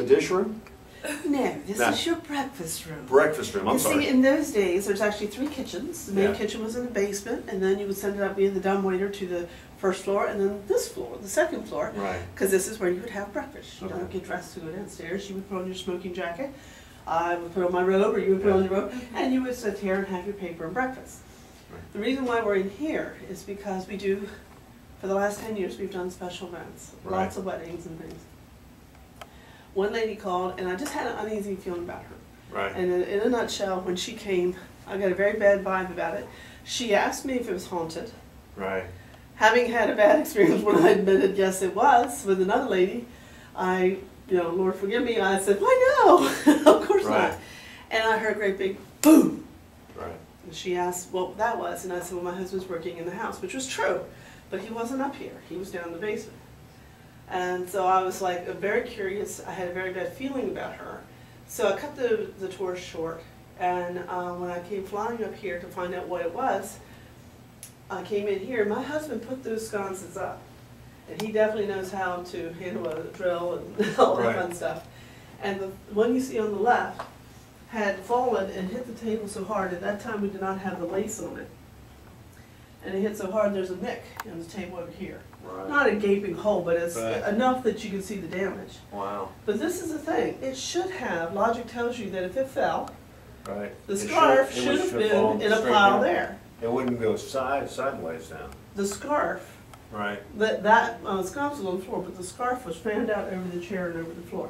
dish room? No, this is your breakfast room. Breakfast room, I'm sorry. See, in those days, there's actually 3 kitchens. The main kitchen was in the basement, and then you would send it up via the dumbwaiter to the first floor, and then this floor, the second floor. Right. Because this is where you would have breakfast. You don't get dressed to go downstairs. You would put on your smoking jacket. I would put on my robe, or you would put on your robe, and you would sit here and have your paper and breakfast. Right. The reason why we're in here is because we do, for the last 10 years, we've done special events. Lots of weddings and things. One lady called, and I just had an uneasy feeling about her. Right. And in a nutshell, when she came, I got a very bad vibe about it. She asked me if it was haunted. Right. Having had a bad experience when I admitted yes it was with another lady, Lord forgive me, I said, why no? Of course not. And I heard a great big boom. Right. And she asked what that was, and I said, well, my husband's working in the house, which was true, but he wasn't up here. He was down in the basement. And so I was like very curious. I had a very bad feeling about her. So I cut the tour short, and when I came flying up here to find out what it was, I came in here. My husband put those sconces up, and he definitely knows how to handle a drill and all that fun stuff. And the one you see on the left had fallen and hit the table so hard. At that time we did not have the lace on it. And it hit so hard there's a nick in the table over here. Right. Not a gaping hole, but it's enough that you can see the damage. Wow. But this is the thing. It should have, logic tells you that if it fell, the scarf should have been in a pile there. It wouldn't go sideways down. The scarf, that scarf was on the floor, but the scarf was fanned out over the chair and over the floor.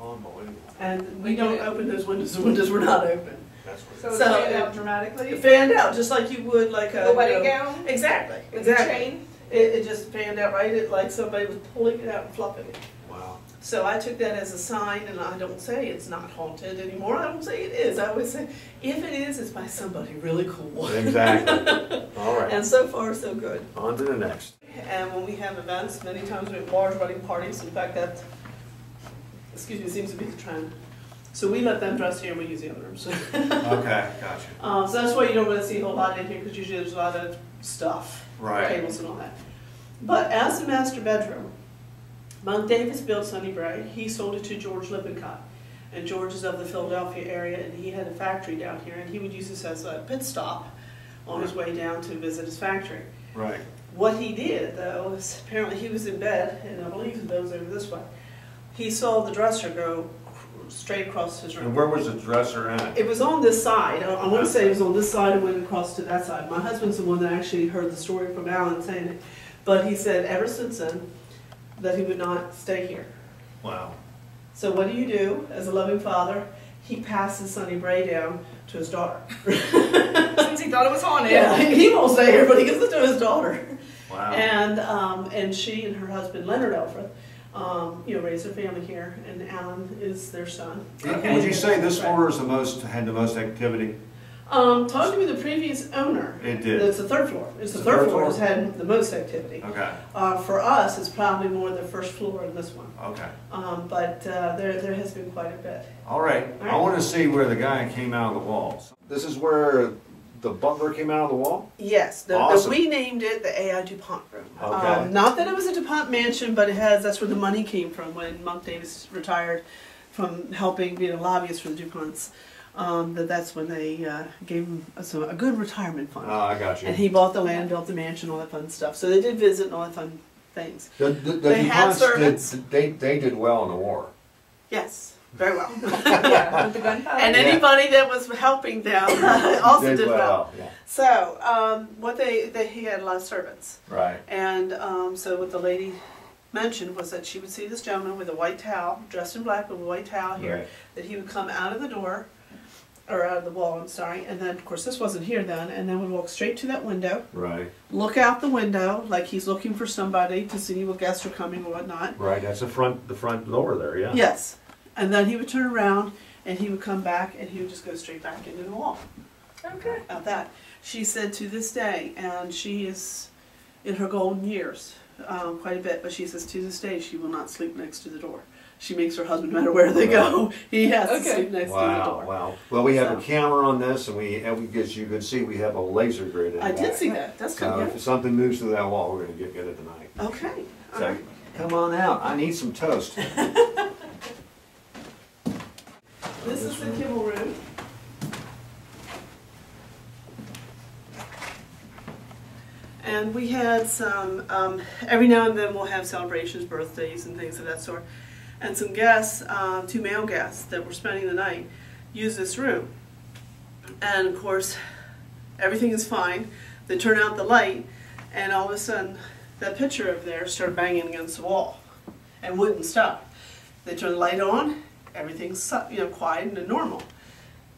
Unbelievable. And we don't open those windows. The windows were not open. So it fanned out dramatically? It fanned out just like you would like a wedding gown? Exactly. With a chain? It just fanned out like somebody was pulling it out and fluffing it. Wow. So I took that as a sign, and I don't say it's not haunted anymore. I don't say it is. I always say, if it is, it's by somebody really cool. Exactly. All right. And so far, so good. On to the next. And when we have events, many times we have large wedding parties. In fact, that, seems to be the trend. So we let them dress here and we use the other rooms. Okay, gotcha. So that's why you don't really see a whole lot in here, because usually there's a lot of stuff, tables and all that. But as the master bedroom, Monk Davis built Sunnybrae. He sold it to George Lippincott. And George is of the Philadelphia area, and he had a factory down here, and he would use this as a pit stop on his way down to visit his factory. Right. What he did, though, is apparently he was in bed, and I believe his bed was over this way. He saw the dresser go straight across his room. And where was the dresser at? It was on this side. I want to say it was on this side and went across to that side. My husband's the one that actually heard the story from Alan saying it. But he said ever since then that he would not stay here. Wow. So what do as a loving father? He passes Sunnybrae down to his daughter. Since he thought it was haunted. Yeah, he won't stay here, but he gives it to his daughter. Wow. And she and her husband, Leonard Elfreth, raised their family here, and Alan is their son. Would you say this floor is had the most activity? Talking to the previous owner, it did. It's the third floor. It's the third floor has had the most activity. Okay. For us, it's probably more the first floor and this one. Okay. But there has been quite a bit. All right. I want to see where the guy came out of the walls. This is where the butler came out of the wall? Yes. Awesome. We named it the A.I. DuPont room. Okay. Not that it was a DuPont mansion, but that's where the money came from when Monk Davis retired from helping being a lobbyist for the DuPonts. That's when they gave him a good retirement fund. Oh, I got you. And he bought the land, built the mansion, all that fun stuff. So they did visit and all that fun things. They had servants. They did well in the war. Yes. Very well. Yeah, with the gunpowder. And anybody that was helping them also did well. Yeah. So he had a lot of servants. Right. And so what the lady mentioned was that she would see this gentleman with a white towel, dressed in black with a white towel here, that he would come out of the door, or out of the wall, I'm sorry, and then of course this wasn't here then, and then would walk straight to that window. Right. Look out the window like he's looking for somebody to see what guests are coming or whatnot. Right. That's the front door there. Yeah. Yes. And then he would turn around and he would come back and he would just go straight back into the wall. Okay. About that. She said to this day, and she is in her golden years quite a bit, but she says to this day she will not sleep next to the door. She makes her husband, no matter where they go, he has to sleep next to the door. Wow. Well, we have a camera on this, and as you can see, we have a laser grid in I did see that. That's good. If something moves through that wall, we're going to get it tonight. Okay. So, come on out. I need some toast. the kibble room. And we had some, every now and then we'll have celebrations, birthdays and things of that sort. And some guests, 2 male guests that were spending the night, use this room. And of course, everything is fine. They turn out the light, and all of a sudden, that picture over there started banging against the wall and wouldn't stop. They turned the light on, everything's quiet and normal.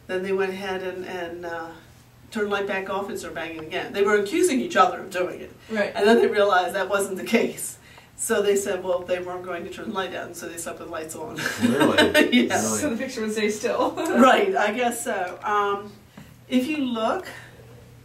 Then they went ahead and turned the light back off and started banging again. They were accusing each other of doing it. Right. And then they realized that wasn't the case. So they said, well, they weren't going to turn the light on, so they slept with the lights on. Really? Yes. So the picture would stay still. Right, I guess so. If you look,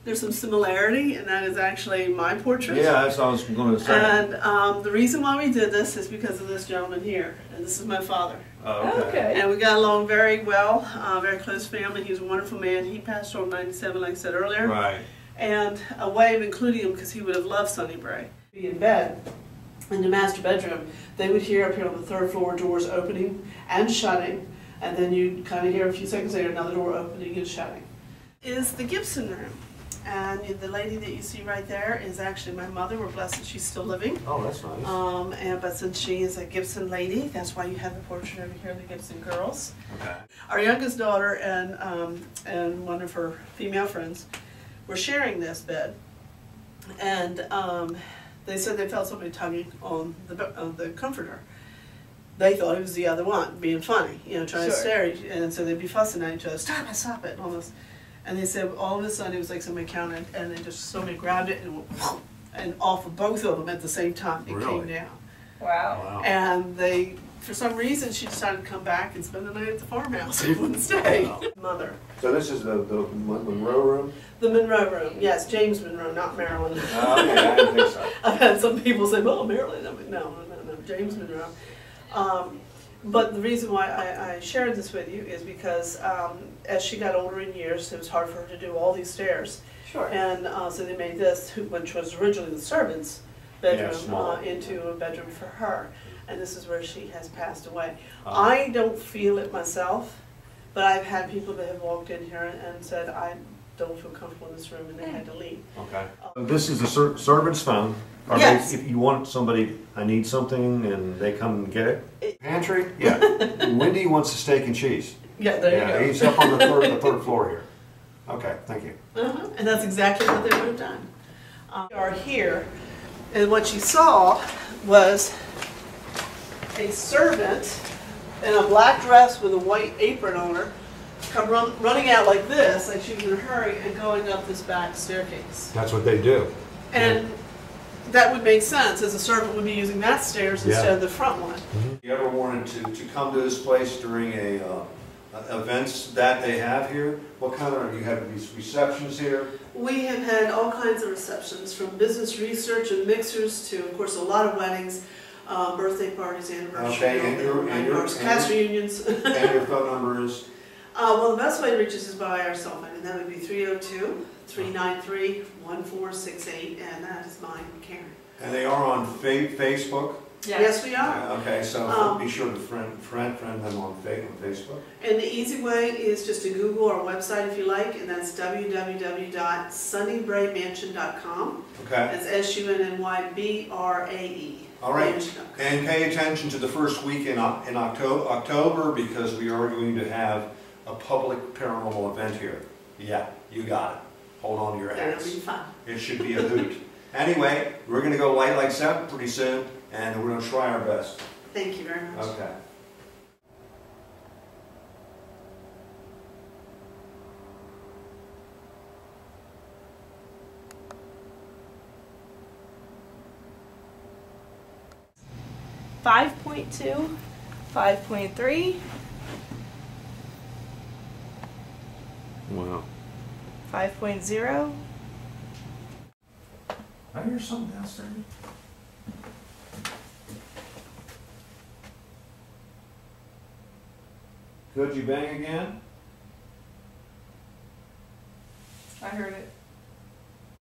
there's some similarity, and that is actually my portrait. Yeah, that's what I was going to say. And the reason why we did this is because of this gentleman here, and this is my father. Oh, Okay. And we got along very well, very close family. He was a wonderful man. He passed away in '97, like I said earlier. Right. And a way of including him, because he would have loved Sunnybrae. Be in bed, in the master bedroom, they would hear up here on the 3rd floor doors opening and shutting, and then you'd kind of hear a few seconds later another door opening and shutting. Is the Gibson room. And the lady that you see right there is actually my mother. We're blessed that she's still living. Oh, that's nice. But since she is a Gibson lady, that's why you have the portrait over here of the Gibson girls. Okay. Our youngest daughter and one of her female friends were sharing this bed, and they said they felt somebody tugging on the comforter. They thought it was the other one, being funny, trying to stare at you, and so they'd be fussing at each other, stop it, almost. And they said all of a sudden it was like somebody counted, and then just somebody grabbed it and went, and off of both of them at the same time. It came down. Wow. And they, for some reason, she decided to come back and spend the night at the farmhouse. She wouldn't stay. Wow. Mother. So this is the Monroe room? The Monroe room, yes, James Monroe, not Marilyn. Oh, okay, I didn't think so. I've had some people say, well, Marilyn. I'm like, no, James Monroe. But the reason why I shared this with you is because as she got older in years, it was hard for her to do all these stairs. Sure. And so they made this, which was originally the servant's bedroom, Yeah, into a bedroom for her. And this is where she has passed away. I don't feel it myself, but I've had people that have walked in here and said, I don't feel comfortable in this room, and they had to leave. Okay. This is the servant's phone. Yes. If you want somebody, I need something, and they come and get it. Pantry? Yeah. Wendy wants a steak and cheese. Yeah, there you go. He's up on the third floor here. Okay, thank you. And that's exactly what they would have done. We are here, and what you saw was a servant in a black dress with a white apron on her, come running out like this, like she was in a hurry, and going up this back staircase. That's what they do. And that would make sense, as a servant would be using that stairs instead of the front one. If you ever wanted to come to this place during events that they have here, what kind of, you have these receptions here? We have had all kinds of receptions, from business research and mixers to, of course, a lot of weddings, birthday parties, anniversaries, cast reunions. And your phone number is? Well, the best way to reach us is by our cell phone, and that would be 302-393-1468, and that is mine, Karen. And they are on Facebook? Yes, we are. Okay, so be sure to friend them on Facebook. And the easy way is just to Google our website if you like, and that's www.sunnybraemansion.com. Okay. That's SUNNYBRAE. All right, and pay attention to the first week in October, because we are going to have a public paranormal event here. Yeah, you got it. Hold on to your hats. That'll be fun. It should be a hoot. Anyway, we're going to go light like 7 pretty soon, and we're going to try our best. Thank you very much. Okay. Five 5.2, 5.3, Wow. 5.0. I hear something downstairs. Could you bang again? I heard it.